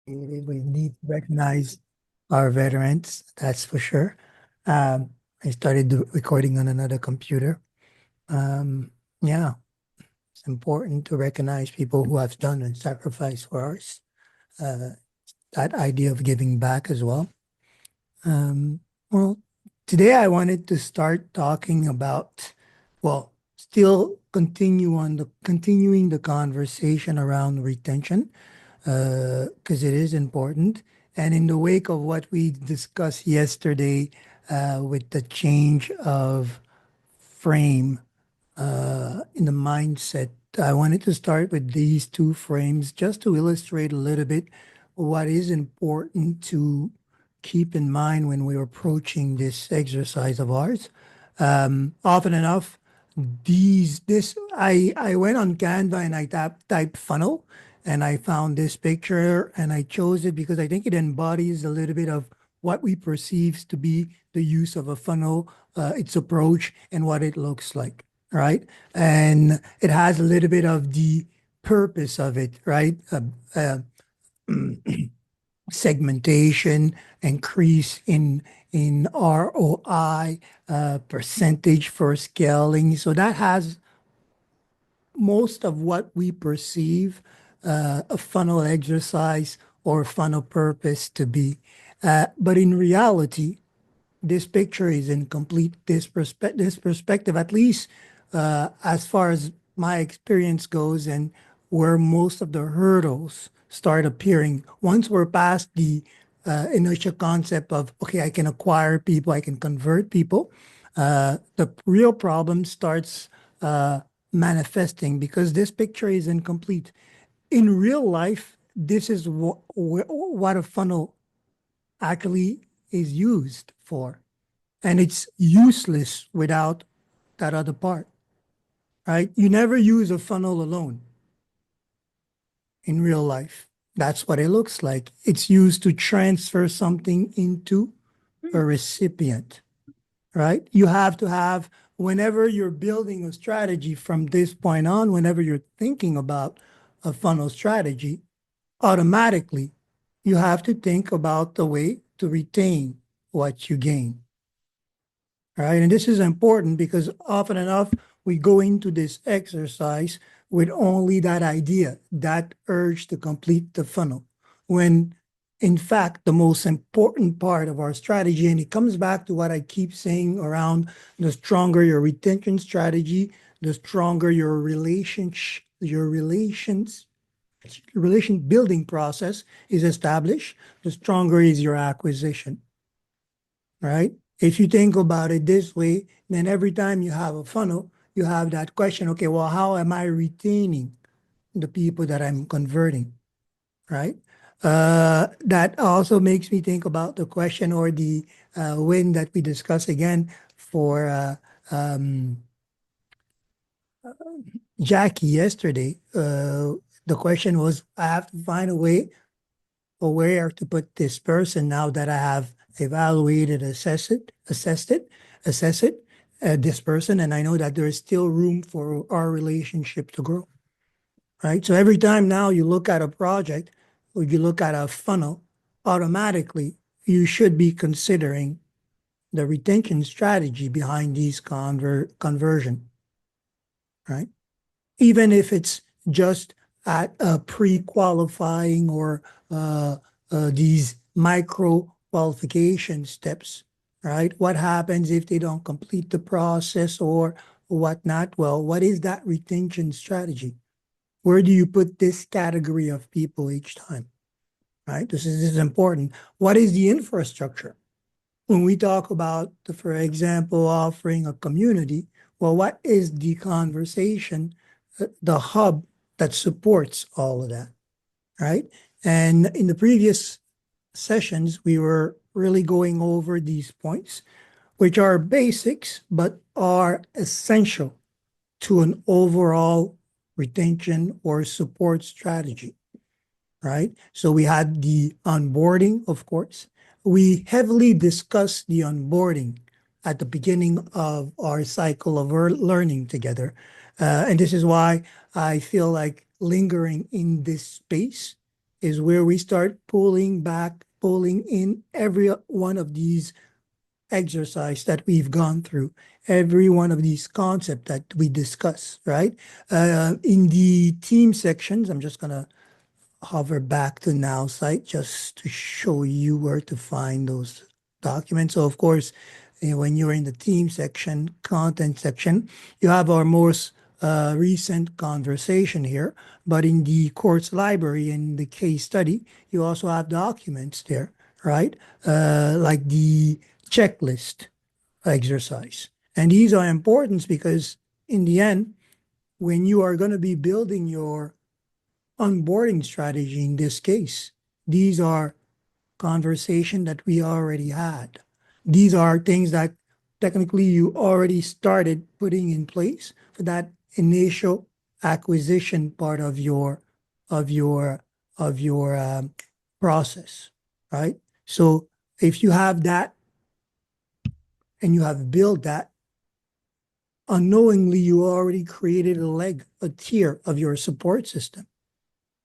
We need to recognize our veterans, that's for sure. I started recording on another computer. Um, yeah, it's important to recognize people who have done and sacrificed for us. Uh, that idea of giving back as well. Um, well, today I wanted to start talking about, well, still continuing the conversation around retention, because it is important. And in the wake of what we discussed yesterday, with the change of frame in the mindset. I wanted to start with these two frames just to illustrate a little bit what is important to keep in mind when we're approaching this exercise of ours. Often enough, I went on Canva and I typed funnel and I found this picture and I chose it because I think it embodies a little bit of what we perceive to be the use of a funnel, its approach, and what it looks like, right? And it has a little bit of the purpose of it, right? Uh, Segmentation, increase in ROI, percentage for scaling. So that has most of what we perceive a funnel exercise or funnel purpose to be. But in reality, this picture is incomplete. This perspective, at least as far as my experience goes, and where most of the hurdles start appearing once we're past the initial concept of okay, I can acquire people, I can convert people. The real problem starts manifesting because this picture is incomplete. In real life, this is what a funnel actually is used for. And it's useless without that other part, right? You never use a funnel alone in real life. That's what it looks like. It's used to transfer something into a recipient, right? You have to have, whenever you're building a strategy from this point on, whenever you're thinking about a funnel strategy, automatically you have to think about the way to retain what you gain. Right. And this is important because often enough, we go into this exercise with only that idea, that urge to complete the funnel. When in fact, the most important part of our strategy, and it comes back to what I keep saying around the stronger your retention strategy, the stronger your relation building process is established, the stronger is your acquisition, right? If you think about it this way, then every time you have a funnel, you have that question, okay, well, how am I retaining the people that I'm converting, right? That also makes me think about the question or the win that we discussed again for Jackie yesterday. The question was, I have to find a way or where to put this person now that I have evaluated, assess it, this person, and I know that there is still room for our relationship to grow, right? So every time now you look at a project or you look at a funnel, automatically you should be considering the retention strategy behind these conversion, right? Even if it's just at a pre-qualifying or these micro qualification steps, right? What happens if they don't complete the process or whatnot? Well, what is that retention strategy? Where do you put this category of people each time, right? This is important. What is the infrastructure? When we talk about, for example, offering a community, well, what is the conversation, the hub that supports all of that, right? And in the previous sessions, we were really going over these points, which are basics, but are essential to an overall retention or support strategy, right? So we had the onboarding, of course. We heavily discussed the onboarding at the beginning of our cycle of learning together. And this is why I feel like lingering in this space is where we start pulling in every one of these exercise that we've gone through, every one of these concepts that we discuss, right? In the team sections, I'm just gonna hover back to now site just to show you where to find those documents. So of course, when you're in the team section, content section, you have our most recent conversation here. But in the course library, in the case study, you also have documents there, right? Like the checklist exercise. And these are important because in the end, when you are going to be building your onboarding strategy in this case, these are conversation that we already had. These are things that technically you already started putting in place for that initial acquisition part of your of your process, right? So if you have that and you have built that, unknowingly you already created a leg, a tier of your support system.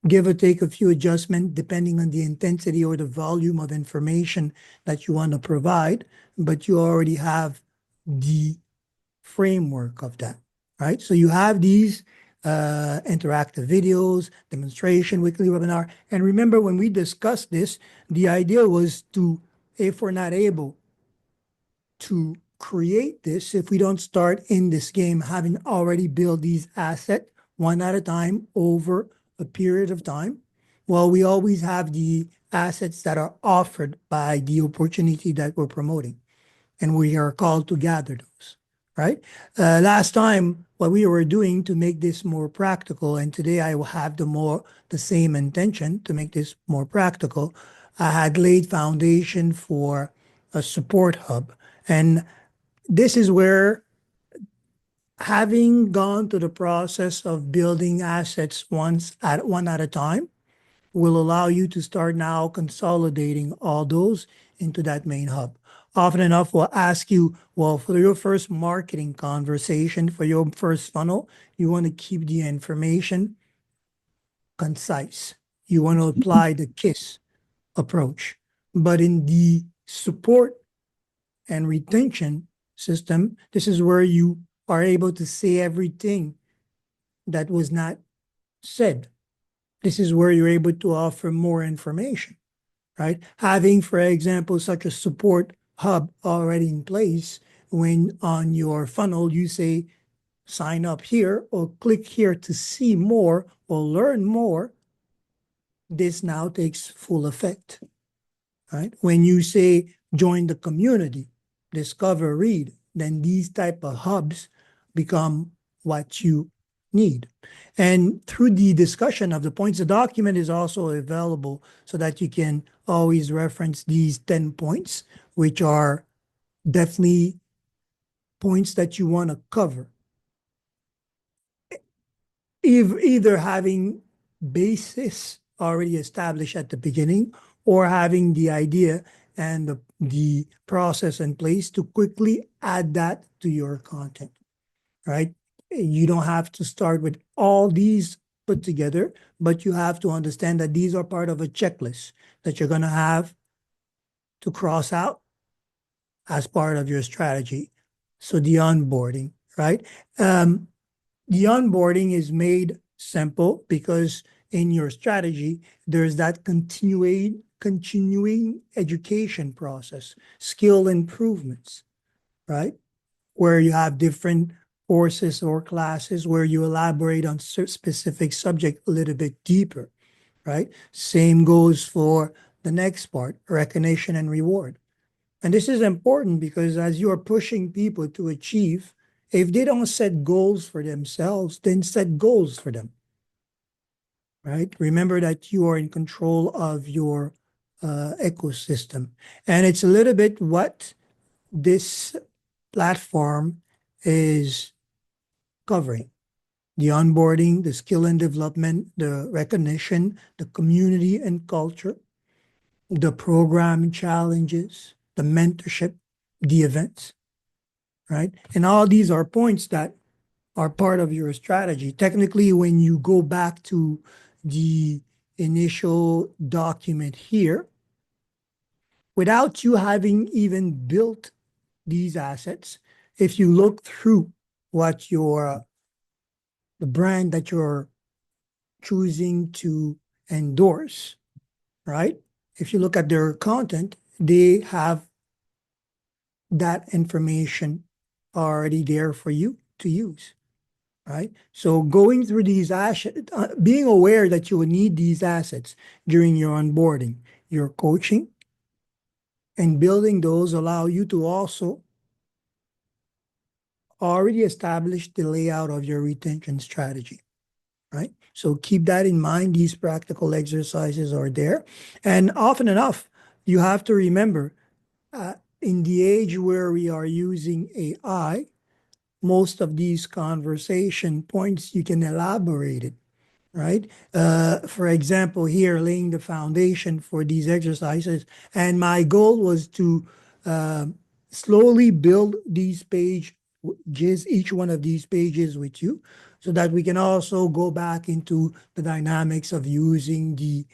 Give or take a few adjustments depending on the intensity or the volume of information that you want to provide, but you already have the framework of that, right? So you have these interactive videos, demonstration, weekly webinar. And remember, when we discussed this, the idea was to, if we're not able to create this, if we don't start in this game having already built these assets one at a time over a period of time, well, we always have the assets that are offered by the opportunity that we're promoting, and we are called to gather those, right? Last time, what we were doing to make this more practical, and today I will have the same intention to make this more practical. I had laid foundation for a support hub, and this is where, having gone through the process of building assets one at a time, will allow you to start now consolidating all those into that main hub. Often enough, we'll ask you, well, for your first marketing conversation, for your first funnel, you want to keep the information concise. You want to apply the KISS approach. But in the support and retention system, this is where you are able to say everything that was not said. This is where you're able to offer more information, right? Having, for example, such a support hub already in place, when on your funnel you say, sign up here or click here to see more or learn more, this now takes full effect, right? When you say join the community, discover, read, then these type of hubs become what you need. And through the discussion of the points, the document is also available so that you can always reference these 10 points, which are definitely points that you want to cover. Either having basis already established at the beginning, or having the idea and the process in place to quickly add that to your content, right? You don't have to start with all these put together, but you have to understand that these are part of a checklist that you're going to have to cross out as part of your strategy. So the onboarding, right? The onboarding is made simple because in your strategy, there's that continuing education process, skill improvements, right? Where you have different courses or classes where you elaborate on specific subject a little bit deeper, right? Same goes for the next part, recognition and reward. And this is important because as you are pushing people to achieve, if they don't set goals for themselves, then set goals for them, right? Remember that you are in control of your ecosystem. And it's a little bit what this platform is covering: the onboarding, the skill and development, the recognition, the community and culture, the program challenges, the mentorship, the events, right? And all these are points that are part of your strategy. Technically, when you go back to the initial document here without you having even built these assets. If you look through what your the brand that you're choosing to endorse, right? If you look at their content, they have that information already there for you to use, right? So going through these assets, being aware that you will need these assets during your onboarding, your coaching, and building those allow you to also already establish the layout of your retention strategy, right? So keep that in mind. These practical exercises are there. And often enough, you have to remember in the age where we are using AI, most of these conversation points, you can elaborate it, right? For example, here, laying the foundation for these exercises. And my goal was to uh, slowly build these pages, each one of these pages with you, so that we can also go back into the dynamics of using the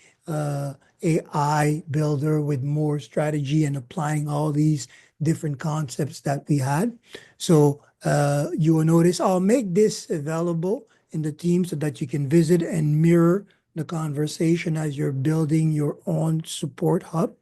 AI builder with more strategy and applying all these different concepts that we had. So you will notice I'll make this available in the team so that you can visit and mirror the conversation as you're building your own support hub,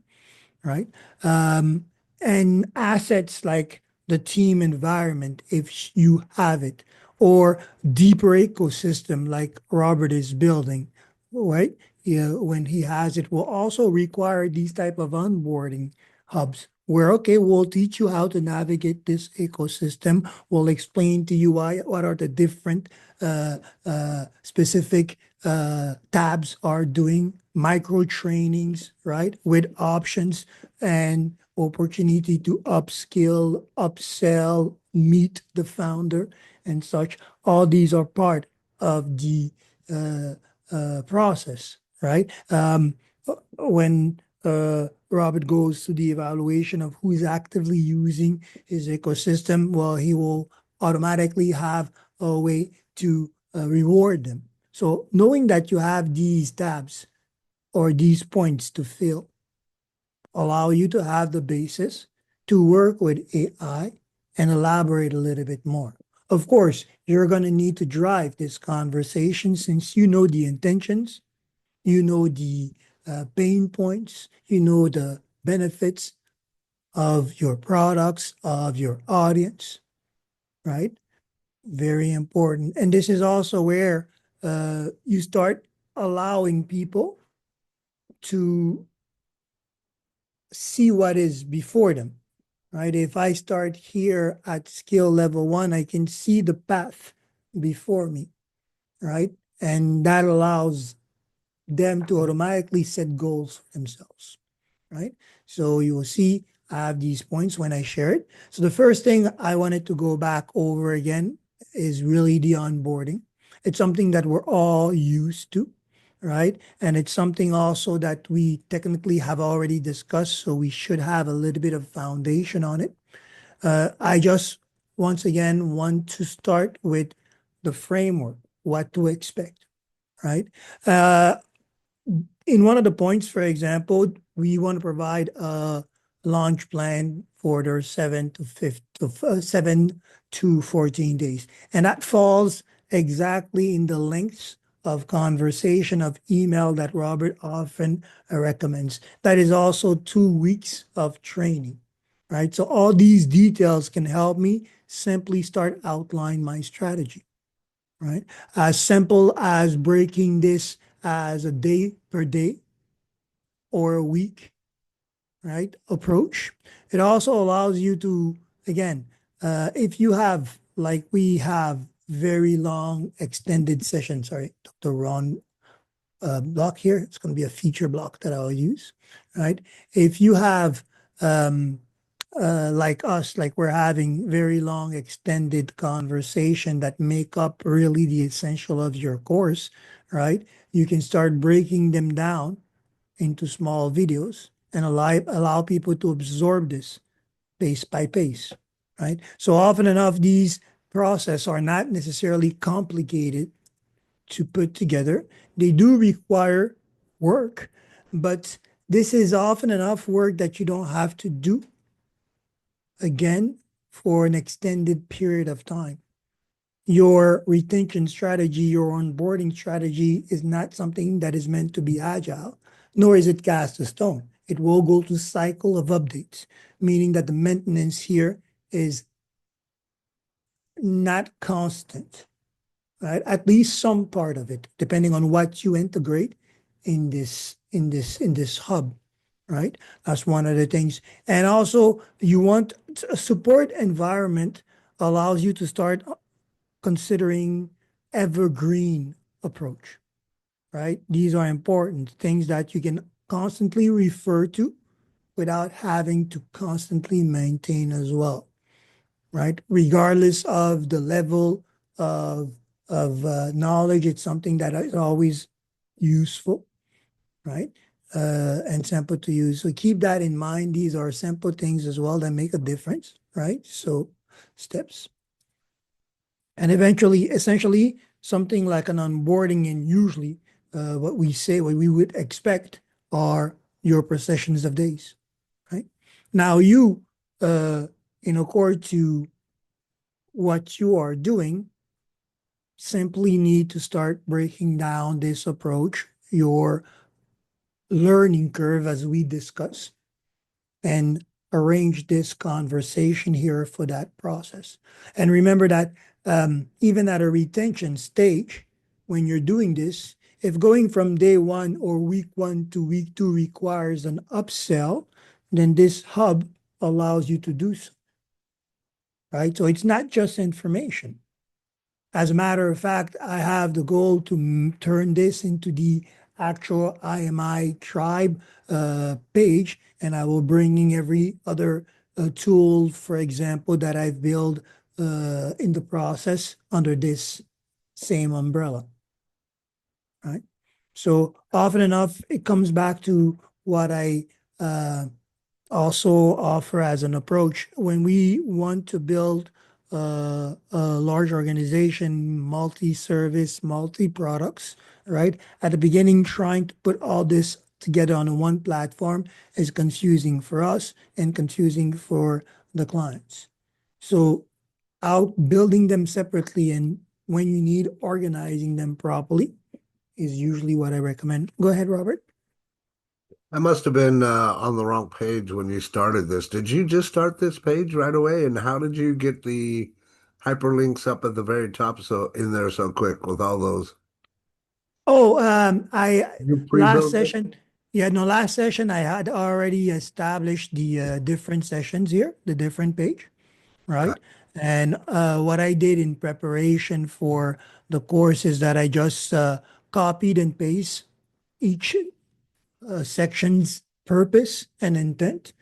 right? Um, and assets like the team environment, if you have it, or deeper ecosystem like Robert is building, right? Yeah, when he has it, will also require these type of onboarding hubs where, okay, we'll teach you how to navigate this ecosystem. We'll explain to you what are the different specific tabs are doing, micro trainings, right, with options and opportunity to upskill, upsell, meet the founder and such. All these are part of the uh, process, right? When Robert goes to the evaluation of who is actively using his ecosystem, well, he will automatically have a way to reward them. So knowing that you have these tabs or these points to fill allow you to have the basis to work with AI and elaborate a little bit more. Of course, you're going to need to drive this conversation since you know the intentions, you know the pain points, you know the benefits of your products, of your audience, right? Very important. And this is also where you start allowing people to see what is before them, right? If I start here at skill level 1, I can see the path before me, right? And that allows them to automatically set goals for themselves, right? So you will see I have these points when I share it. So the first thing I wanted to go back over again is really the onboarding. It's something that we're all used to, right? And it's something also that we technically have already discussed, so we should have a little bit of foundation on it. I just once again want to start with the framework, what to expect, right? Uh, in one of the points, for example, we want to provide a launch plan for their 7 to 14 days. And that falls exactly in the lengths of conversation of email that Robert often recommends. That is also 2 weeks of training, right? So all these details can help me simply start outline my strategy, right? As simple as breaking this as a day per day or a week, right? Approach. It also allows you to, again, if you have, like we have, very long extended sessions, sorry, Dr. Ron block here, it's going to be a feature block that I'll use, right? If you have like us, like we're having very long extended conversation that make up really the essential of your course, right? You can start breaking them down into small videos and allow people to absorb this pace by pace, right? So often enough, these process are not necessarily complicated to put together. They do require work, but this is often enough work that you don't have to do again for an extended period of time. Your retention strategy, your onboarding strategy is not something that is meant to be agile, nor is it cast a stone. It will go through cycle of updates, meaning that the maintenance here is not constant, right? At least some part of it, depending on what you integrate in this hub, right? That's one of the things. And also, you want a support environment allows you to start considering evergreen approach, right? These are important things that you can constantly refer to without having to constantly maintain as well, right? Regardless of the level of knowledge, it's something that is always useful, right? And simple to use. So keep that in mind. These are simple things as well that make a difference, right? So steps. And eventually, essentially, something like an onboarding, and usually what we say, what we would expect are your processions of days, right? Now, you, in accord to what you are doing, simply need to start breaking down this approach, your learning curve, as we discussed, and arrange this conversation here for that process. And remember that even at a retention stage, when you're doing this, if going from day one or week one to week two requires an upsell, then this hub allows you to do so, right? So it's not just information. As a matter of fact, I have the goal to turn this into the actual IMI tribe page, and I will bring in every other tool, for example, that I've built in the process under this same umbrella, right? So often enough, it comes back to what I also offer as an approach when we want to build a large organization, multi-service, multi-products, right? At the beginning, trying to put all this together on one platform is confusing for us and confusing for the clients. So out building them separately and when you need organizing them properly is usually what I recommend. Go ahead, Robert. I must have been on the wrong page when you started this. Did you just start this page right away? And how did you get the hyperlinks up at the very top so in there so quick with all those? Oh, I You last pre-built it? session, yeah, no, last session I had already established the different sessions here, the different page, Okay. right? And what I did in preparation for the course is that I just copied and paste each section's purpose and intent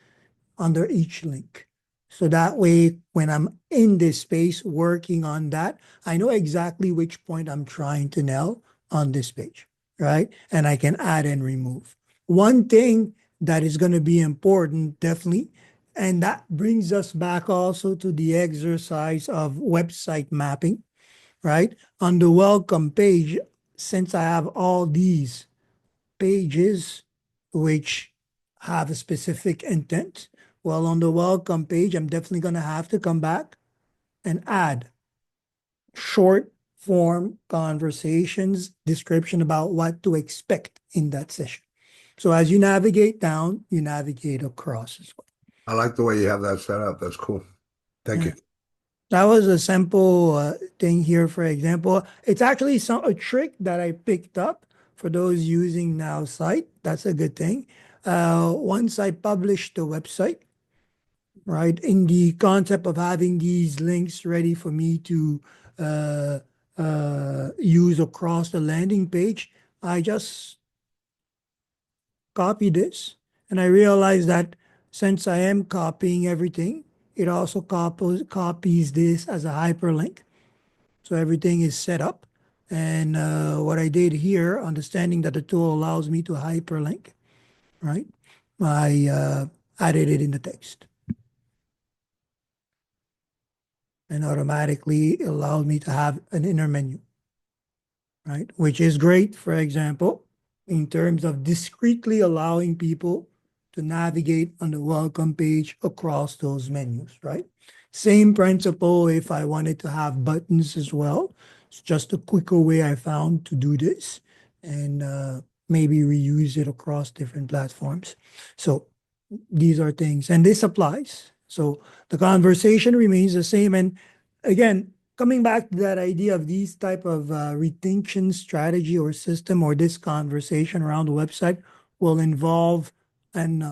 under each link. So that way, when I'm in this space working on that, I know exactly which point I'm trying to nail on this page, right? And I can add and remove. One thing that is going to be important, definitely, and that brings us back also to the exercise of website mapping, right? On the welcome page, since I have all these pages which have a specific intent. Well, on the welcome page, I'm definitely going to have to come back and add short form conversations, description about what to expect in that session. So as you navigate down, you navigate across as well. I like the way you have that set up. That's cool. Thank you. Yeah. That was a simple thing here, for example. It's actually a trick that I picked up for those using Now Site. That's a good thing. Once I published the website, right, in the concept of having these links ready for me to uh, use across the landing page, I just copy this. And I realized that since I am copying everything, it also copies this as a hyperlink. So everything is set up. And what I did here, understanding that the tool allows me to hyperlink, right? I added it in the text and automatically allowed me to have an inner menu, right? Which is great, for example, in terms of discreetly allowing people to navigate on the welcome page across those menus, right? Same principle if I wanted to have buttons as well. It's just a quicker way I found to do this and maybe reuse it across different platforms. So these are things, and this applies. So the conversation remains the same. And again, coming back to that idea of these type of retention strategy or system or this conversation around the website will involve and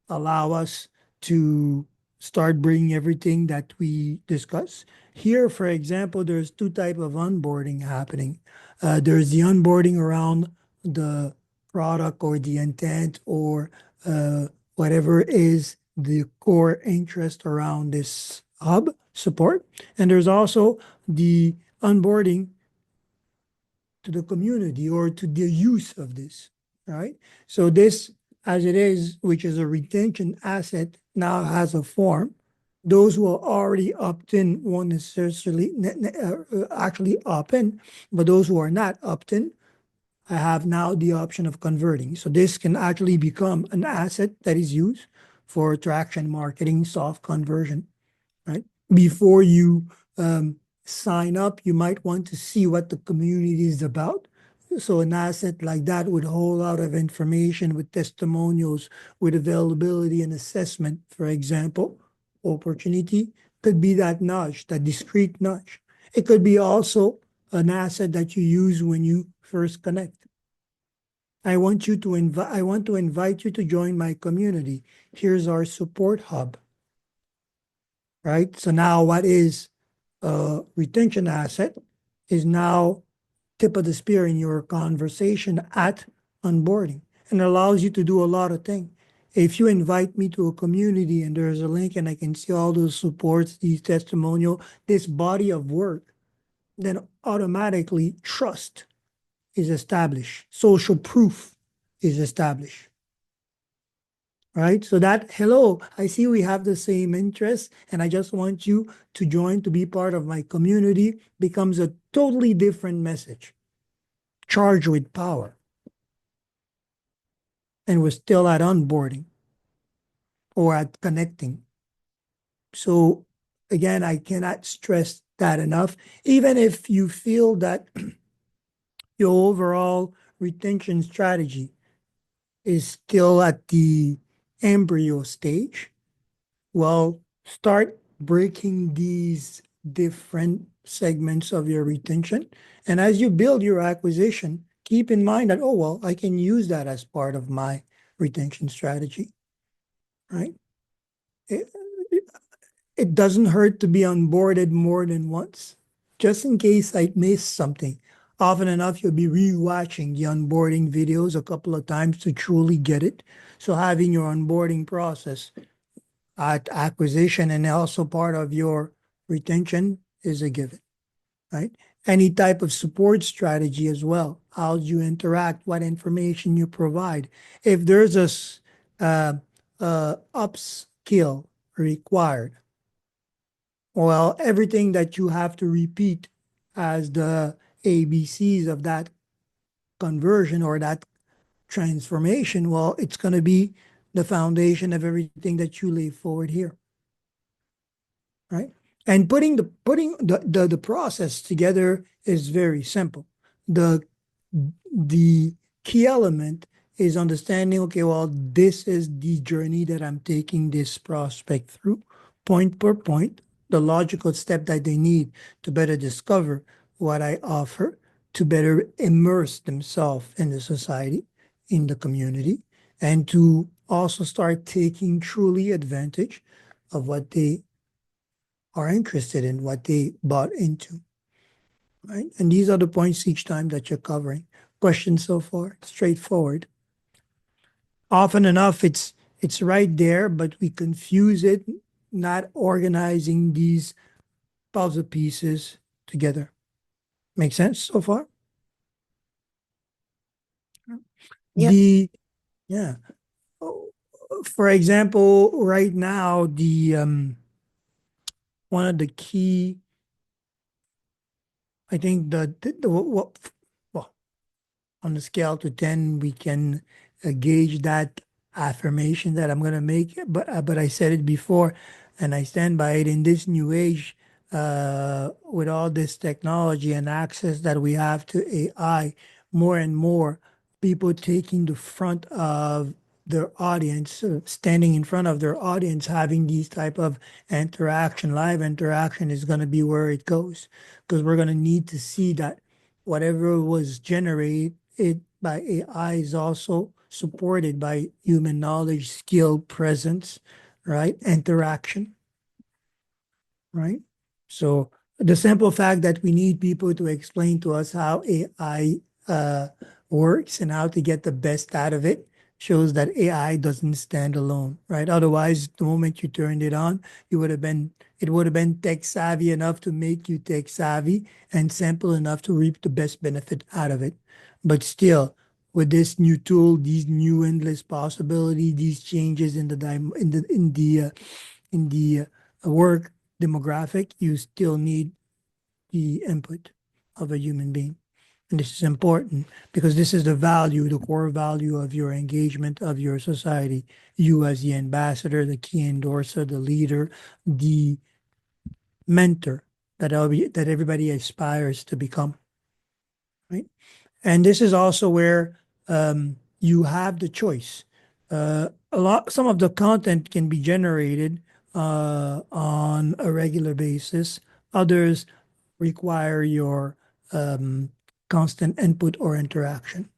allow us to start bringing everything that we discuss. Here, for example, there's two type of onboarding happening. There's the onboarding around the product or the intent or uh, whatever is the core interest around this hub support. And there's also the onboarding to the community or to the use of this, right? So this, as it is, which is a retention asset, now has a form. Those who are already opt-in won't necessarily actually opt-in, but those who are not opt-in I have now the option of converting. So this can actually become an asset that is used for traction marketing, soft conversion, right? Before you sign up, you might want to see what the community is about. So an asset like that with a whole lot of information, with testimonials, with availability and assessment, for example, opportunity could be that nudge, that discrete nudge. It could be also an asset that you use when you first connect. I want to invite you to join my community. Here's our support hub, right? So now what is a retention asset is now tip of the spear in your conversation at onboarding and allows you to do a lot of things. If you invite me to a community and there's a link and I can see all those supports, these testimonial, this body of work, then automatically trust is established. Social proof is established. Right? So that, hello, I see we have the same interests, and I just want you to join to be part of my community becomes a totally different message, charged with power. And we're still at onboarding or at connecting. So again, I cannot stress that enough. Even if you feel that your overall retention strategy is still at the embryo stage, well, start breaking these different segments of your retention. And as you build your acquisition, keep in mind that, oh, well, I can use that as part of my retention strategy, right? It, it doesn't hurt to be onboarded more than once, just in case I miss something. Often enough, you'll be rewatching the onboarding videos a couple of times to truly get it. So having your onboarding process at acquisition and also part of your retention is a given, right? Any type of support strategy as well. How you interact, what information you provide. If there's uh, upskill required, well, everything that you have to repeat as the ABCs of that conversion or that transformation, well, it's going to be the foundation of everything that you lay forward here, right? And putting the process together is very simple. The the key element is understanding, okay, well, this is the journey that I'm taking this prospect through, point per point, the logical step that they need to better discover what I offer, to better immerse themselves in the society, in the community, and to also start taking truly advantage of what they are interested in, what they bought into, right? And these are the points each time that you're covering. Questions so far? Straightforward. Often enough, it's right there, but we confuse it, not organizing these puzzle pieces together. Make sense so far? Yep. The yeah. Oh, for example, right now, the one of the key, I think the what well, on the scale to 10, we can gauge that affirmation that I'm going to make. But I said it before, and I stand by it. In this new age, with all this technology and access that we have to AI, more and more people taking the front of their audience, standing in front of their audience, having these type of interaction, live interaction is going to be where it goes, because we're going to need to see that whatever was generated by AI is also supported by human knowledge, skill, presence, right? Interaction, right? So the simple fact that we need people to explain to us how AI works and how to get the best out of it shows that AI doesn't stand alone, right? Otherwise, the moment you turned it on, it would have been tech savvy enough to make you tech savvy and simple enough to reap the best benefit out of it. But still, with this new tool, these new endless possibility, these changes in the work demographic, you still need the input of a human being. And this is important because this is the value, the core value of your engagement of your society. You as the ambassador, the key endorser, the leader, the mentor that everybody aspires to become, right? And this is also where you have the choice. Some of the content can be generated on a regular basis. Others require your constant input or interaction,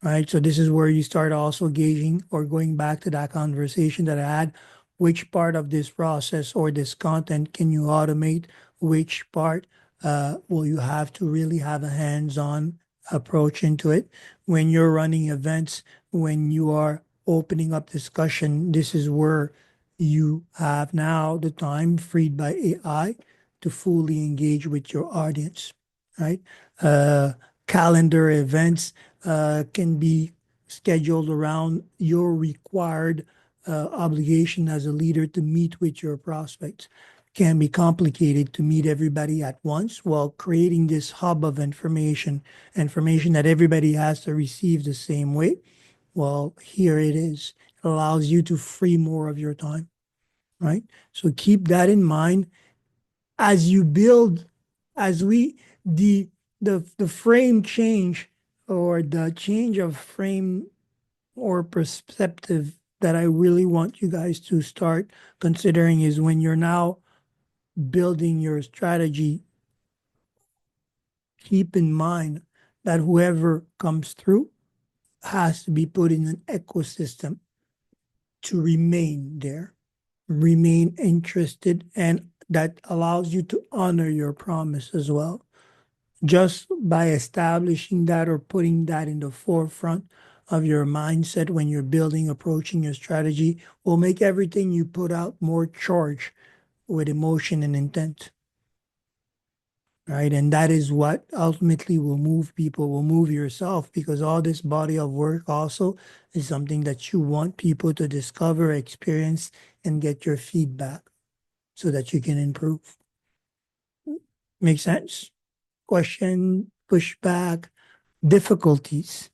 right? So this is where you start also gauging or going back to that conversation that I had. Which part of this process or this content can you automate? Which part will you have to really have a hands-on approach into it? When you're running events, when you are opening up discussion, this is where you have now the time freed by AI to fully engage with your audience, right? Uh, Calendar events can be scheduled around your required obligation as a leader to meet with your prospects. Can be complicated to meet everybody at once while creating this hub of information that everybody has to receive the same way. Well, here it is. It allows you to free more of your time, right? So keep that in mind as you build, as we the frame change or the change of frame or perspective that I really want you guys to start considering is when you're now building your strategy, keep in mind that whoever comes through has to be put in an ecosystem to remain there, remain interested, and that allows you to honor your promise as well. Just by establishing that or putting that in the forefront of your mindset when you're building, approaching your strategy will make everything you put out more charged with emotion and intent. Right. And that is what ultimately will move people, will move yourself, because all this body of work also is something that you want people to discover, experience, and get your feedback so that you can improve. Make sense? Question, pushback, difficulties.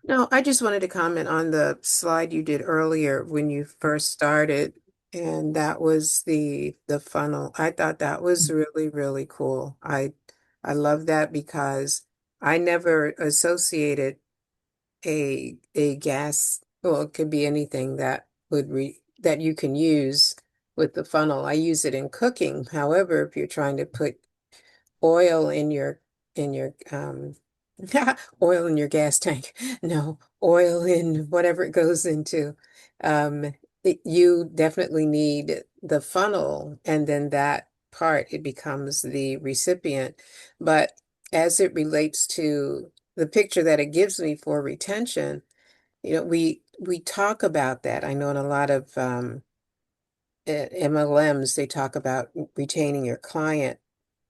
No, I just wanted to comment on the slide you did earlier when you first started, and that was the funnel. I thought that was really, really cool. I love that because I never associated a gas, well, it could be anything that that you can use with the funnel. I use it in cooking. However, if you're trying to put oil in your oil in your gas tank. No, oil in whatever it goes into. You definitely need the funnel, and then that part, it becomes the recipient. But as it relates to the picture that it gives me for retention, we talk about that. I know in a lot of MLMs, they talk about retaining your client.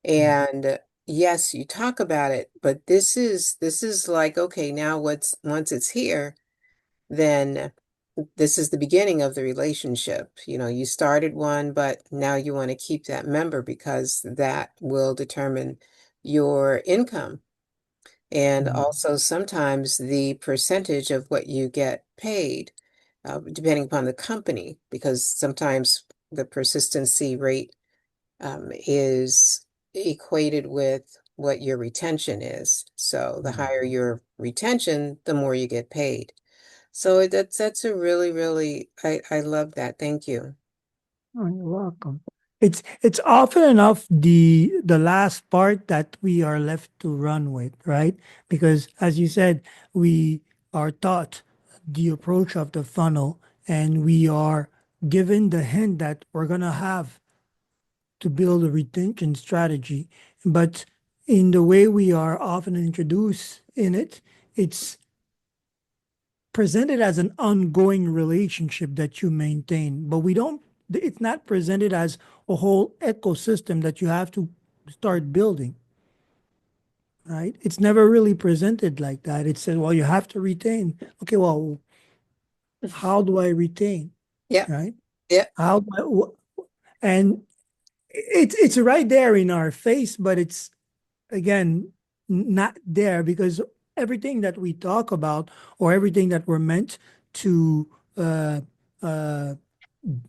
And yes, you talk about it, but this is like, okay, now once it's here, then this is the beginning of the relationship. You started one, but now you want to keep that member because that will determine your income. and Mm. also sometimes the percentage of what you get paid, depending upon the company, because sometimes the persistency rate is equated with what your retention is. So the Mm. higher your retention, the more you get paid. So that's a really, really, I love that. Thank you. Oh, you're welcome. It's often enough the last part that we are left to run with, right? Because as you said, we are taught the approach of the funnel and we are given the hint that we're gonna have to build a retention strategy. But in the way we are often introduced in it, it's presented as an ongoing relationship that you maintain, but we don't, it's not presented as a whole ecosystem that you have to start building, right? It's never really presented like that. It says, well, you have to retain. Okay, well, how do I retain, Yeah, right? yeah, How do and it's right there in our face, but it's again not there because everything that we talk about or everything that we're meant to uh, uh,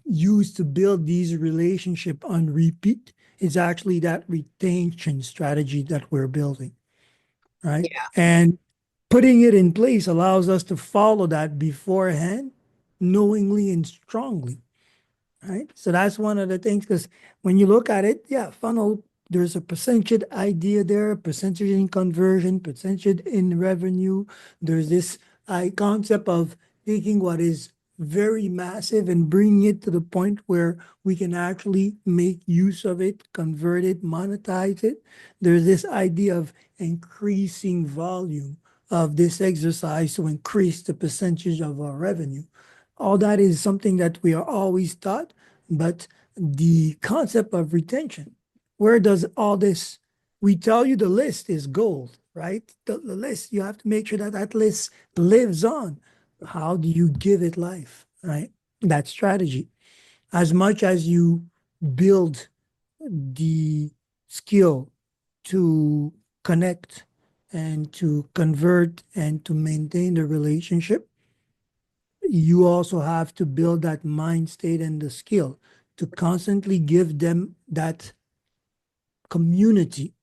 use to build these relationship on repeat is actually that retention strategy that we're building, right? yeah. And putting it in place allows us to follow that beforehand, knowingly and strongly, right? So that's one of the things because when you look at it, yeah, funnel, there's a percentage idea there, a percentage in conversion, percentage in revenue. There's this concept of taking what is very massive and bringing it to the point where we can actually make use of it, convert it, monetize it. There's this idea of increasing volume of this exercise to increase the percentage of our revenue. All that is something that we are always taught, but the concept of retention, where does all this, we tell you the list is gold, right? The list, you have to make sure that that list lives on. How do you give it life, right? That strategy. As much as you build the skill to connect and to convert and to maintain the relationship, you also have to build that mind state and the skill to constantly give them that community,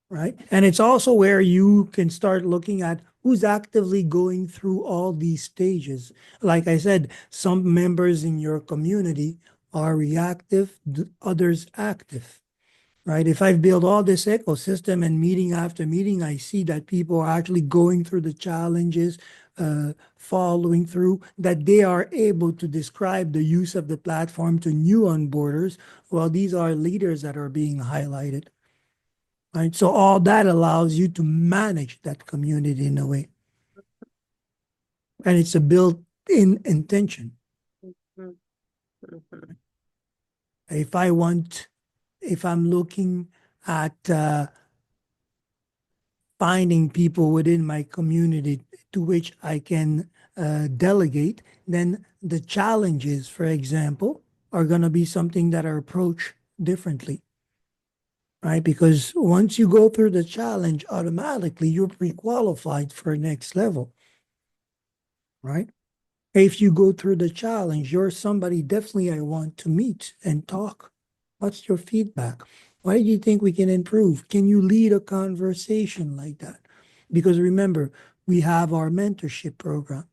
right? And it's also where you can start looking at who's actively going through all these stages. Like I said, some members in your community are reactive, others active, right? If I've built all this ecosystem and meeting after meeting, I see that people are actually going through the challenges, following through, that they are able to describe the use of the platform to new onboarders. Well, these are leaders that are being highlighted, right? So all that allows you to manage that community in a way. And it's a built-in intention. Mhm, mhm. If I want, if I'm looking at finding people within my community to which I can delegate, then the challenges, for example, are going to be something that are approached differently, right? Because once you go through the challenge, automatically you're pre-qualified for next level, right? If you go through the challenge, you're somebody definitely I want to meet and talk. What's your feedback? Why do you think we can improve? Can you lead a conversation like that? Because remember, we have our mentorship program.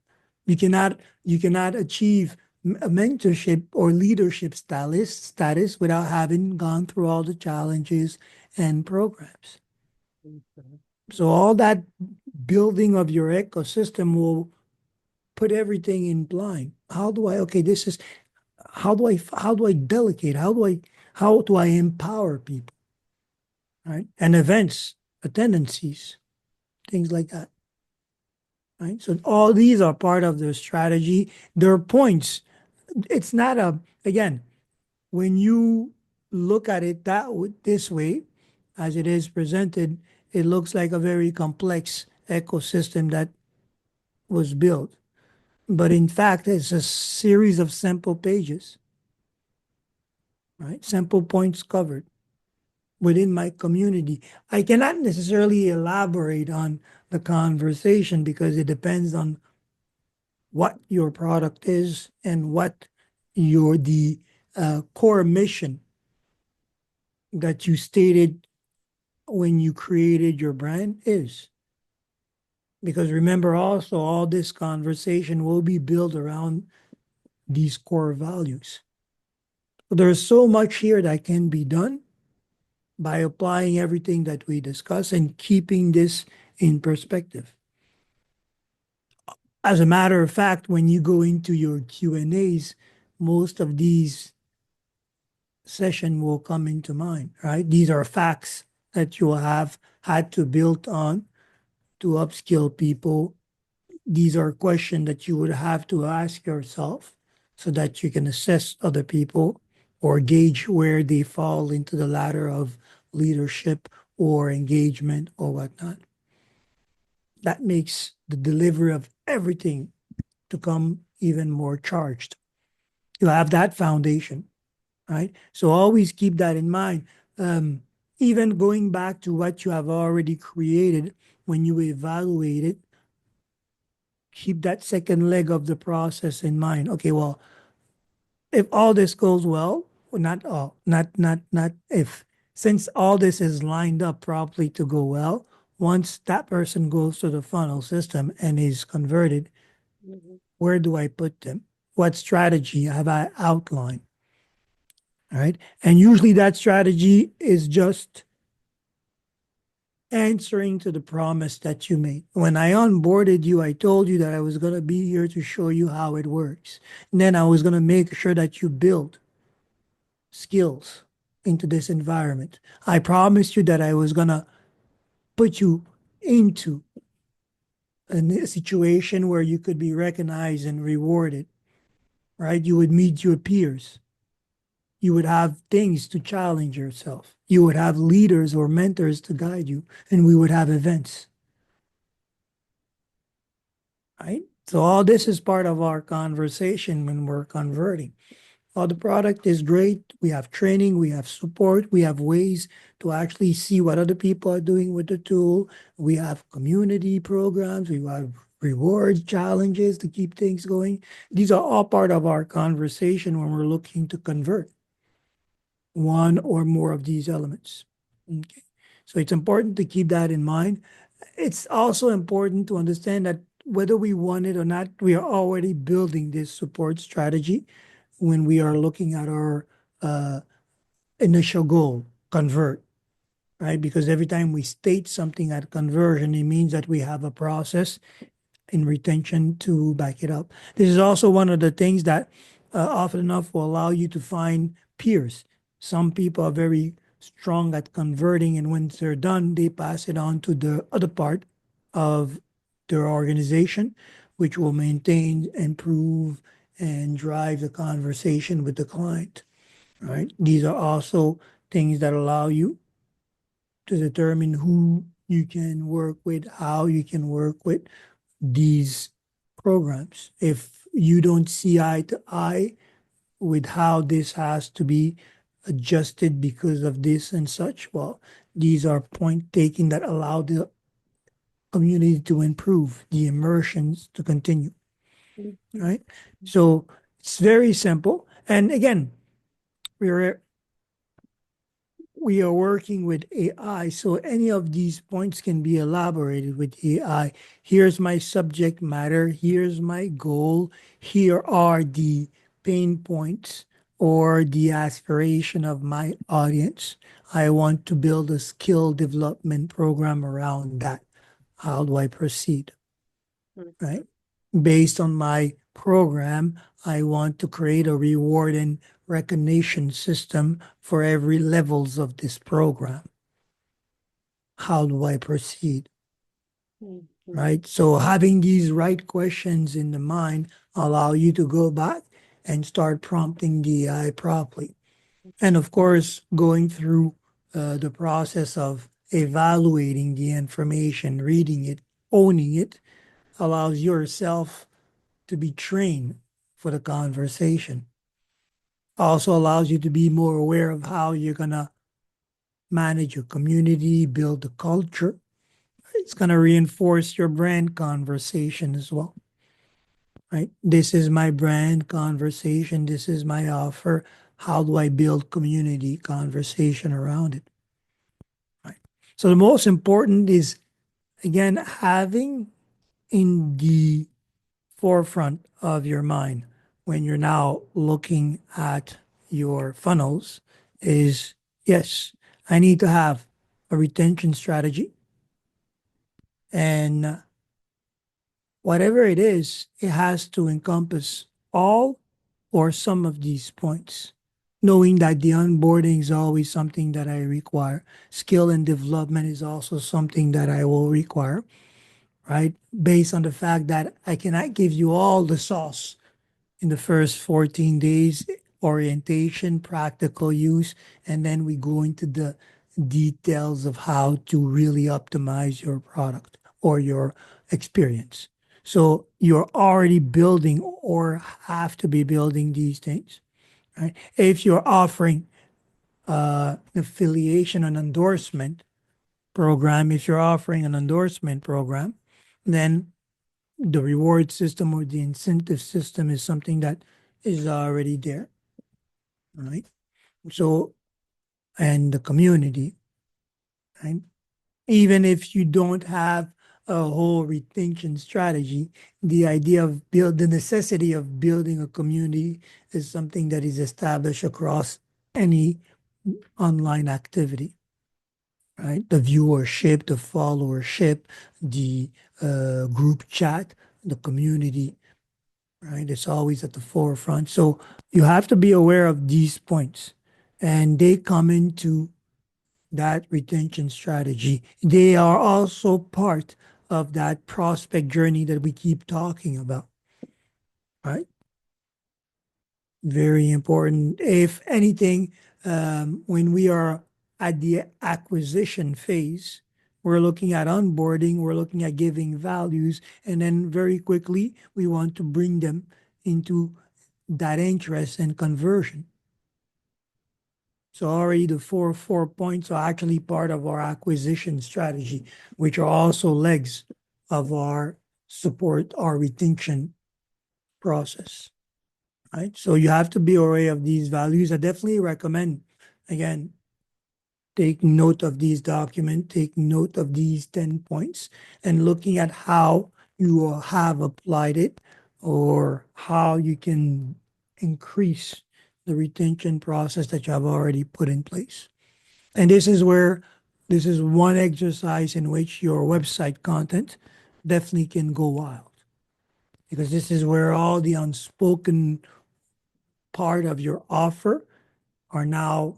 You cannot achieve a mentorship or leadership status without having gone through all the challenges and programs. Mhm. So all that building of your ecosystem will put everything in blind. How do I, okay, this is, how do I delegate? How do I empower people, right? And events, attendances, things like that, right? So all these are part of the strategy. There are points. It's not again, when you look at it this way, as it is presented, it looks like a very complex ecosystem that was built. But in fact, it's a series of simple pages, right? Simple points covered. within my community. I cannot necessarily elaborate on the conversation because it depends on what your product is and what the core mission that you stated when you created your brand is. Because remember also, all this conversation will be built around these core values. There's so much here that can be done by applying everything that we discuss and keeping this in perspective. As a matter of fact, when you go into your Q&As, most of these session will come into mind, right? These are facts that you have had to build on to upskill people. These are questions that you would have to ask yourself so that you can assess other people or gauge where they fall into the ladder of leadership or engagement or whatnot. That makes the delivery of everything to come even more charged. You have that foundation, right? So always keep that in mind. Even going back to what you have already created, when you evaluate it, keep that second leg of the process in mind. Okay, well, if all this goes well, well, not all, not if, since all this is lined up properly to go well, once that person goes to the funnel system and is converted, Mhm. where do I put them? What strategy have I outlined? All right. And usually that strategy is just answering to the promise that you made. When I onboarded you, I told you that I was going to be here to show you how it works. And then I was going to make sure that you build skills into this environment. I promised you that I was going to put you into a situation where you could be recognized and rewarded, right? You would meet your peers. You would have things to challenge yourself. You would have leaders or mentors to guide you, and we would have events, right? So all this is part of our conversation when we're converting. The product is great. We have training, we have support, we have ways to actually see what other people are doing with the tool. We have community programs, we have rewards, challenges to keep things going. These are all part of our conversation when we're looking to convert one or more of these elements. Okay. So it's important to keep that in mind. It's also important to understand that whether we want it or not, we are already building this support strategy when we are looking at our uh, initial goal, convert, right? Because every time we state something at conversion, it means that we have a process in retention to back it up. This is also one of the things that often enough will allow you to find peers. Some people are very strong at converting, and when they're done, they pass it on to the other part of their organization, which will maintain, improve, and drive the conversation with the client. Right? These are also things that allow you to determine who you can work with, how you can work with these programs. If you don't see eye to eye with how this has to be adjusted because of this and such, well, these are point taking that allow the community to improve, the immersions to continue, Mhm. right? So it's very simple. And again, we're we are working with AI, so any of these points can be elaborated with AI. Here's my subject matter, here's my goal, here are the pain points or the aspiration of my audience. I want to build a skill development program around that. How do I proceed? Right? Based on my program, I want to create a reward and recognition system for every levels of this program. How do I proceed? Mhm. Right? So having these right questions in the mind allow you to go back and start prompting the AI properly. And of course, going through the process of evaluating the information, reading it, owning it, allows yourself to be trained for the conversation. Also allows you to be more aware of how you're going to manage your community, build the culture. It's going to reinforce your brand conversation as well, right? This is my brand conversation. This is my offer. How do I build community conversation around it? Right. So the most important is, again, having in the forefront of your mind when you're now looking at your funnels is, yes, I need to have a retention strategy. And whatever it is, it has to encompass all or some of these points. Knowing that the onboarding is always something that I require. Skill and development is also something that I will require, right? Based on the fact that I cannot give you all the sauce in the first 14 days, orientation, practical use, and then we go into the details of how to really optimize your product or your experience. So you're already building or have to be building these things, right? If you're offering affiliation and endorsement program, if you're offering an endorsement program, then the reward system or the incentive system is something that is already there, right? So, and the community, right? Even if you don't have a whole retention strategy, the idea of the necessity of building a community is something that is established across any online activity, right? The viewership, the followership, the group chat, the community, right? It's always at the forefront. So you have to be aware of these points, and they come into that retention strategy. They are also part of that prospect journey that we keep talking about, right? Very important. If anything, when we are at the acquisition phase, we're looking at onboarding, we're looking at giving values, and then very quickly we want to bring them into that interest and conversion. So already the four points are actually part of our acquisition strategy, which are also legs of our support, our retention process. Right. So you have to be aware of these values. I definitely recommend, again, take note of these documents, take note of these 10 points, and looking at how you have applied it or how you can increase the retention process that you have already put in place. And this is one exercise in which your website content definitely can go wild, because this is where all the unspoken part of your offer are now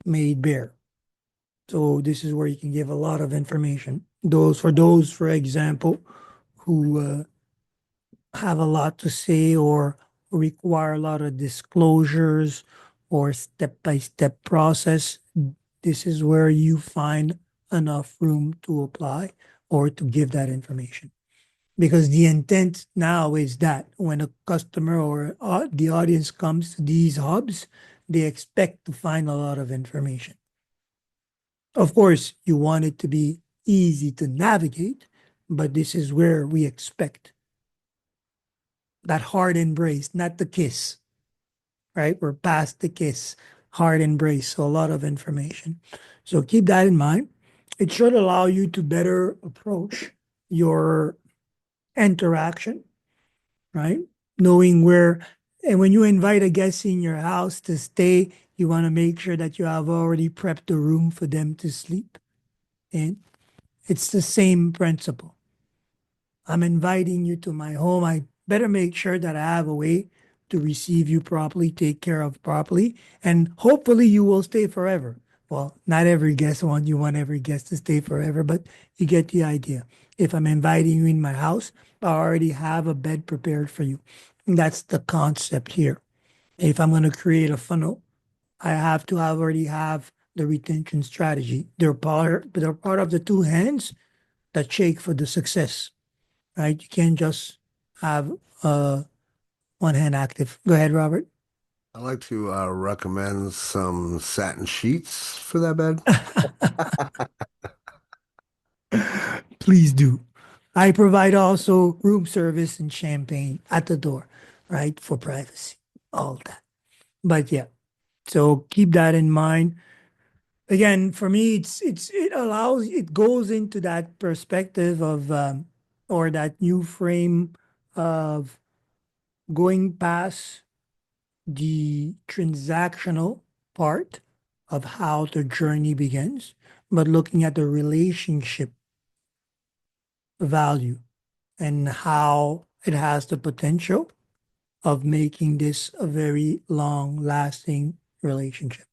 made bare. So this is where you can give a lot of information. Those, for example, who have a lot to say or require a lot of disclosures or step-by-step process, this is where you find enough room to apply or to give that information. Because the intent now is that when a customer or the audience comes to these hubs, they expect to find a lot of information. Of course, you want it to be easy to navigate, but this is where we expect that hard embrace, not the kiss, right? We're past the kiss, hard embrace. So a lot of information. So keep that in mind. It should allow you to better approach your interaction, right? Knowing where, and when you invite a guest in your house to stay, you want to make sure that you have already prepped the room for them to sleep in. It's the same principle. I'm inviting you to my home. I better make sure that I have a way to receive you properly, take care of properly, and hopefully you will stay forever. Well, not every guest wants you want every guest to stay forever, but you get the idea. If I'm inviting you in my house, I already have a bed prepared for you. And that's the concept here. If I'm going to create a funnel, I have to already have the retention strategy. They're part of the two hands that shake for the success, right? You can't just have one hand active. Go ahead, Robert. I like to recommend some satin sheets for that bed. Please do. I provide also room service and champagne at the door, right? For privacy, all that. But yeah, so keep that in mind. Again, for me, it goes into that perspective of or that new frame of going past the transactional part of how the journey begins, but looking at the relationship value and how it has the potential of making this a very long lasting relationship,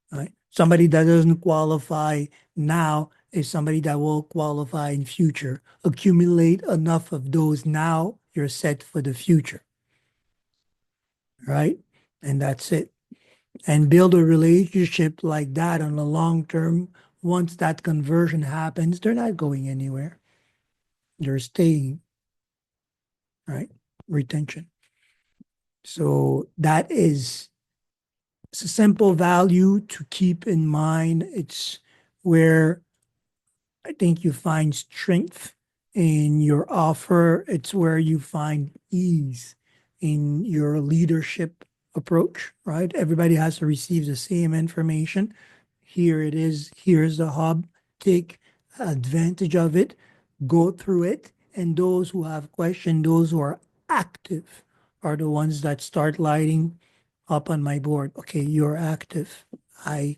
right? Somebody that doesn't qualify now is somebody that will qualify in future. Accumulate enough of those now, you're set for the future, right? And that's it. And build a relationship like that on the long term. Once that conversion happens, they're not going anywhere. They're staying, right? Retention. So that is it's a simple value to keep in mind. It's where I think you find strength in your offer. It's where you find ease in your leadership approach, right? Everybody has to receive the same information. Here it is. Here's the hub. Take advantage of it. Go through it. And those who have questions, those who are active, are the ones that start lighting up on my board. Okay, you're active. I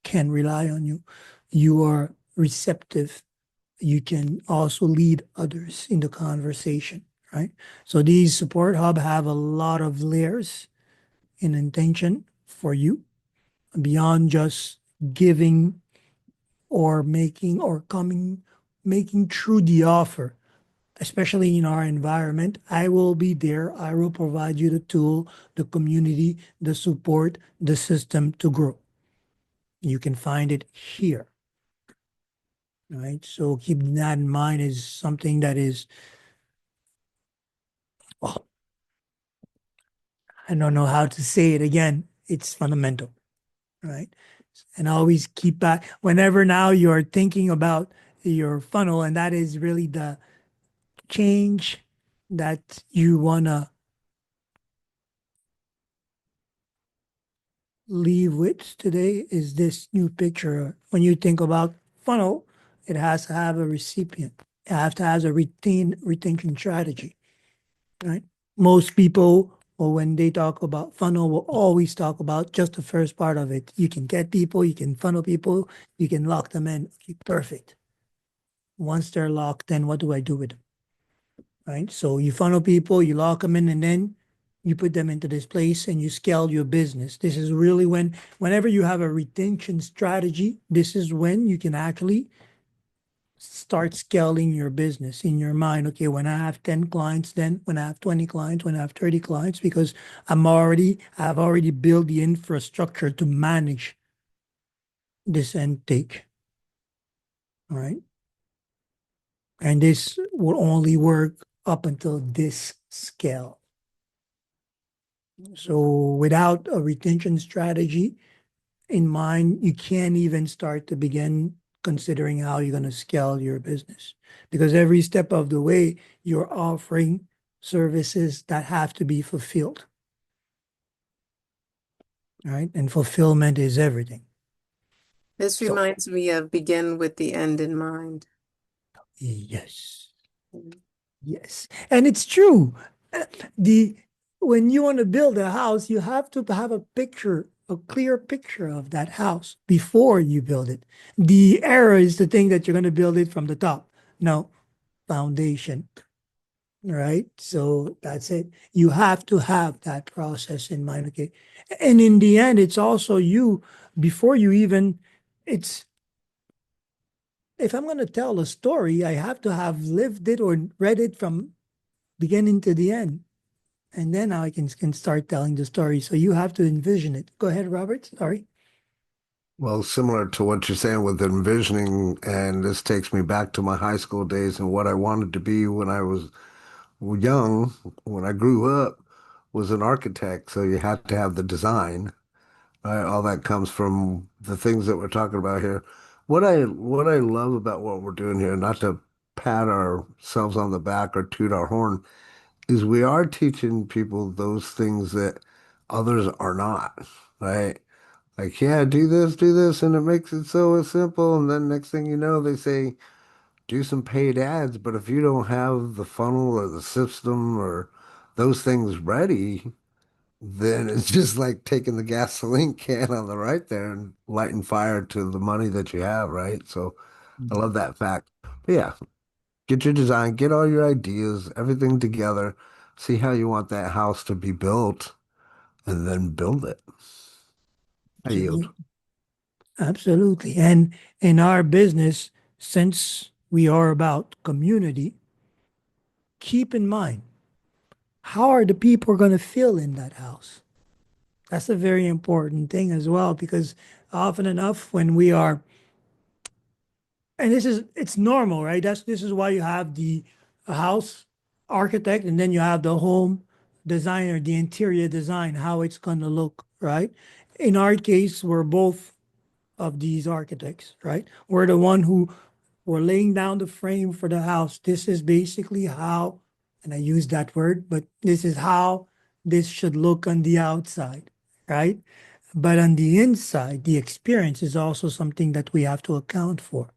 can rely on you. You are receptive. You can also lead others in the conversation, right? So these support hub have a lot of layers in intention for you beyond just giving or making or coming, making true the offer, especially in our environment. I will be there. I will provide you the tool, the community, the support, the system to grow. You can find it here, right? So keeping that in mind is something that is, oh, I don't know how to say it again. It's fundamental, right? And always keep back whenever now you're thinking about your funnel, and that is really the change that you want to leave with today is this new picture. When you think about funnel, it has to have a recipient. It has to have a retention strategy, right? Most people, or when they talk about funnel, will always talk about just the first part of it. You can get people, you can funnel people, you can lock them in. Okay, perfect. Once they're locked, then what do I do with them? Right? So you funnel people, you lock them in, and then you put them into this place and you scale your business. This is really whenever you have a retention strategy, this is when you can actually start scaling your business in your mind. Okay, when I have 10 clients, then when I have 20 clients, when I have 30 clients, because I've already built the infrastructure to manage this intake. All right. And this will only work up until this scale. So without a retention strategy in mind, you can't even start to begin considering how you're going to scale your business. Because every step of the way, you're offering services that have to be fulfilled, right? And fulfillment is everything. This So, reminds me of begin with the end in mind. yes. Yes, and it's true. The when you want to build a house, you have to have a picture, a clear picture of that house before you build it. The error is to think that you're going to build it from the top. No, foundation, right? So that's it. You have to have that process in mind, okay? And in the end, it's also you before you even it's if I'm going to tell a story, I have to have lived it or read it from beginning to the end. And then I can start telling the story. So you have to envision it. Go ahead, Robert. Sorry. Well, similar to what you're saying with envisioning, and this takes me back to my high school days and what I wanted to be when I was young, when I grew up, was an architect, so you had to have the design. Right? All that comes from the things that we're talking about here. What I love about what we're doing here, not to pat ourselves on the back or toot our horn, is we are teaching people those things that others are not, right? Like, yeah, do this, and it makes it so simple. And then next thing you know, they say, do some paid ads. But if you don't have the funnel or the system or those things ready, then it's just like taking the gasoline can on the right there and lighting fire to the money that you have, right? So I love that fact. But yeah, get your design, get all your ideas, everything together, see how you want that house to be built, and then build it. I yield. Absolutely. Absolutely. And in our business, since we are about community, keep in mind, how are the people going to feel in that house? That's a very important thing as well, because often enough when we are, and it's normal, right? This is why you have the house architect and then you have the home designer, the interior design, how it's going to look, right? In our case, we're both of these architects, right? We're the one who were laying down the frame for the house. This is basically how, and I use that word, but this is how this should look on the outside, right? But on the inside, the experience is also something that we have to account for,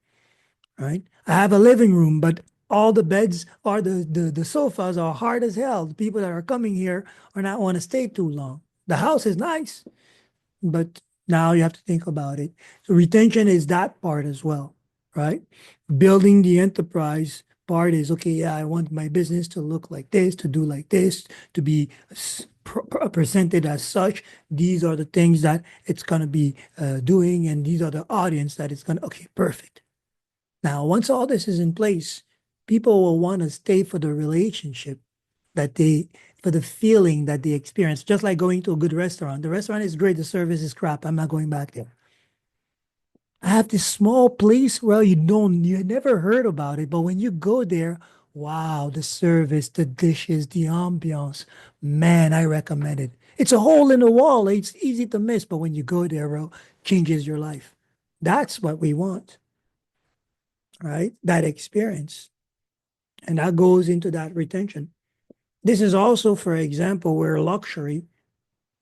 right? I have a living room, but all the beds are the sofas are hard as hell. The people that are coming here are not want to stay too long. The house is nice, but now you have to think about it. So retention is that part as well, right? Building the enterprise part is okay, yeah, I want my business to look like this, to do like this, to be presented as such. These are the things that it's going to be doing, and these are the audience that it's going to, okay, perfect. Now, once all this is in place, people will want to stay for the relationship that they for the feeling that they experience, just like going to a good restaurant. The restaurant is great, the service is crap. I'm not going back there. I have this small place where you never heard about it, but when you go there, wow, the service, the dishes, the ambiance, man, I recommend it. It's a hole in the wall. It's easy to miss, but when you go there, bro, changes your life. That's what we want, right? That experience. And that goes into that retention. This is also, for example, where luxury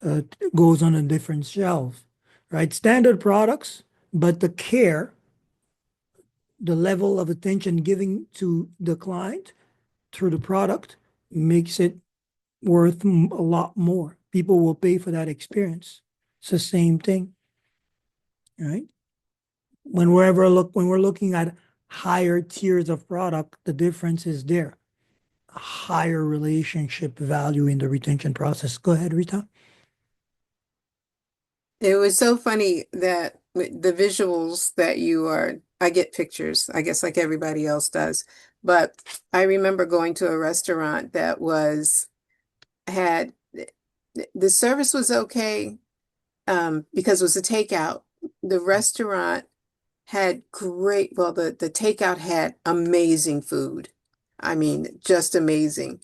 uh, goes on a different shelf, right? Standard products, but the care, the level of attention given to the client through the product makes it worth a lot more. People will pay for that experience. It's the same thing, right? When we're looking at higher tiers of product, the difference is there. A higher relationship value in the retention process. Go ahead, Rita. It was so funny that the visuals that you are, I get pictures, I guess like everybody else does. But I remember going to a restaurant that had, the service was okay, because it was a takeout. The restaurant had well, the takeout had amazing food. I mean, just amazing.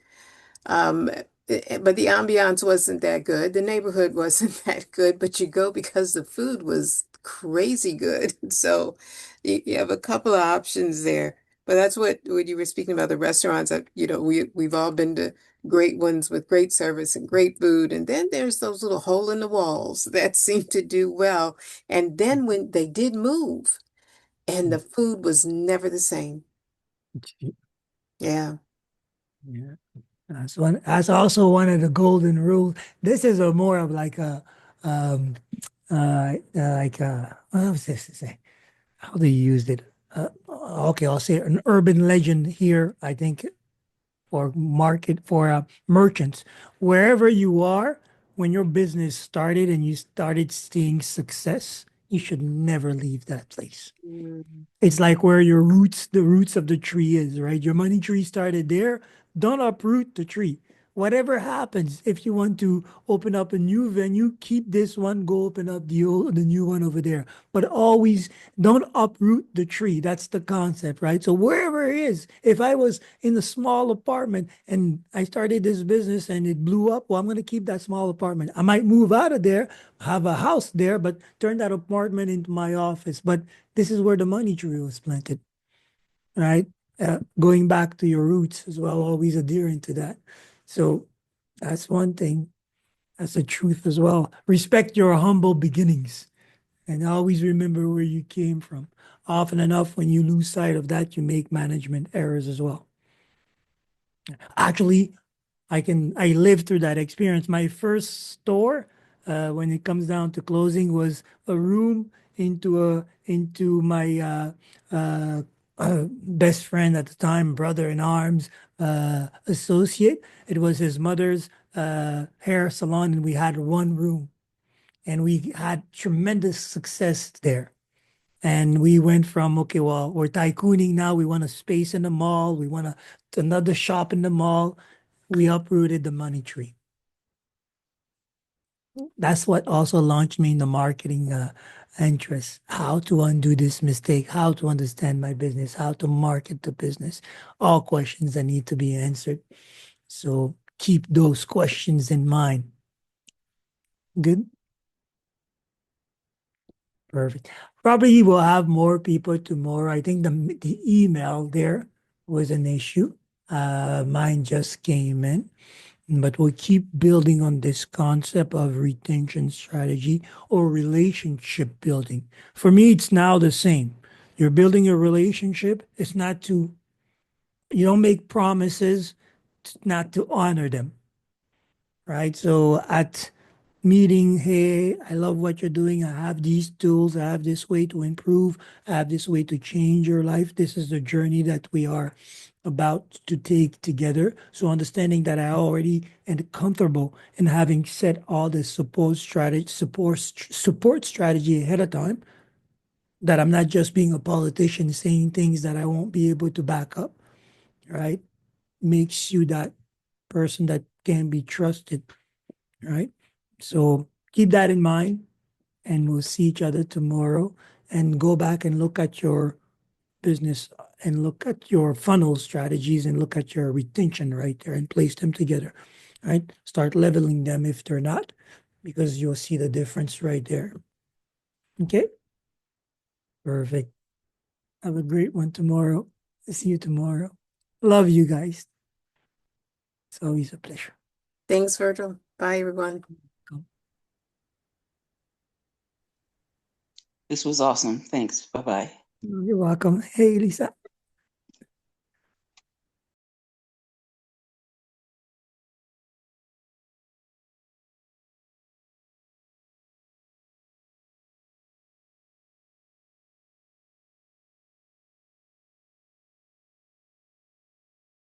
Um, but the ambiance wasn't that good. The neighborhood wasn't that good, but you go because the food was crazy good. So you have a couple of options there. But that's what when you were speaking about the restaurants that, we've all been to great ones with great service and great food. And then there's those little hole in the walls that seem to do well. And then when they did move and the food was never the same. Yeah. Yeah. That's also one of the golden rules. This is a more of like a what was this to say? How they used it? Okay, I'll say an urban legend here. I think for merchants, wherever you are, when your business started and you started seeing success, you should never leave that place. Mm. It's like where the roots of the tree is, right? Your money tree started there. Don't uproot the tree. whatever happens, if you want to open up a new venue, keep this one, go open up the new one over there. But always don't uproot the tree. That's the concept, right? So wherever it is, if I was in a small apartment and I started this business and it blew up, well, I'm going to keep that small apartment. I might move out of there, have a house there, but turn that apartment into my office. But this is where the money tree was planted, right? Going back to your roots as well, always adhering to that. So that's one thing. That's the truth as well. Respect your humble beginnings and always remember where you came from. Often enough, when you lose sight of that, you make management errors as well. Actually, I lived through that experience. My first store, when it comes down to closing, was a room into my best friend at the time, brother in arms, associate. It was his mother's hair salon, and we had one room, and we had tremendous success there. And we went from, okay, well, we're tycooning now. We want a space in the mall. We want another shop in the mall. We uprooted the money tree. That's what also launched me in the marketing interest. How to undo this mistake, how to understand my business, how to market the business. All questions that need to be answered. So keep those questions in mind. Good. Perfect. Probably we'll have more people tomorrow. I think the email there was an issue. Mine just came in. But we'll keep building on this concept of retention strategy or relationship building. For me, it's now the same. You're building a relationship. It's not to, you don't make promises not to honor them, right? So at meeting, hey, I love what you're doing. I have these tools. I have this way to improve. I have this way to change your life. This is the journey that we are about to take together. So understanding that I already am comfortable in having set all the support strategy ahead of time, that I'm not just being a politician saying things that I won't be able to back up, right? Makes you that person that can be trusted, right? So keep that in mind, and we'll see each other tomorrow, and go back and look at your business and look at your funnel strategies and look at your retention right there and place them together, right? Start leveling them if they're not, because you'll see the difference right there. Okay? Perfect. Have a great one tomorrow. See you tomorrow. Love you guys. It's always a pleasure. Thanks, Virgil. Bye, everyone. This was awesome. Thanks. Bye-bye. You're welcome. Hey, Lisa.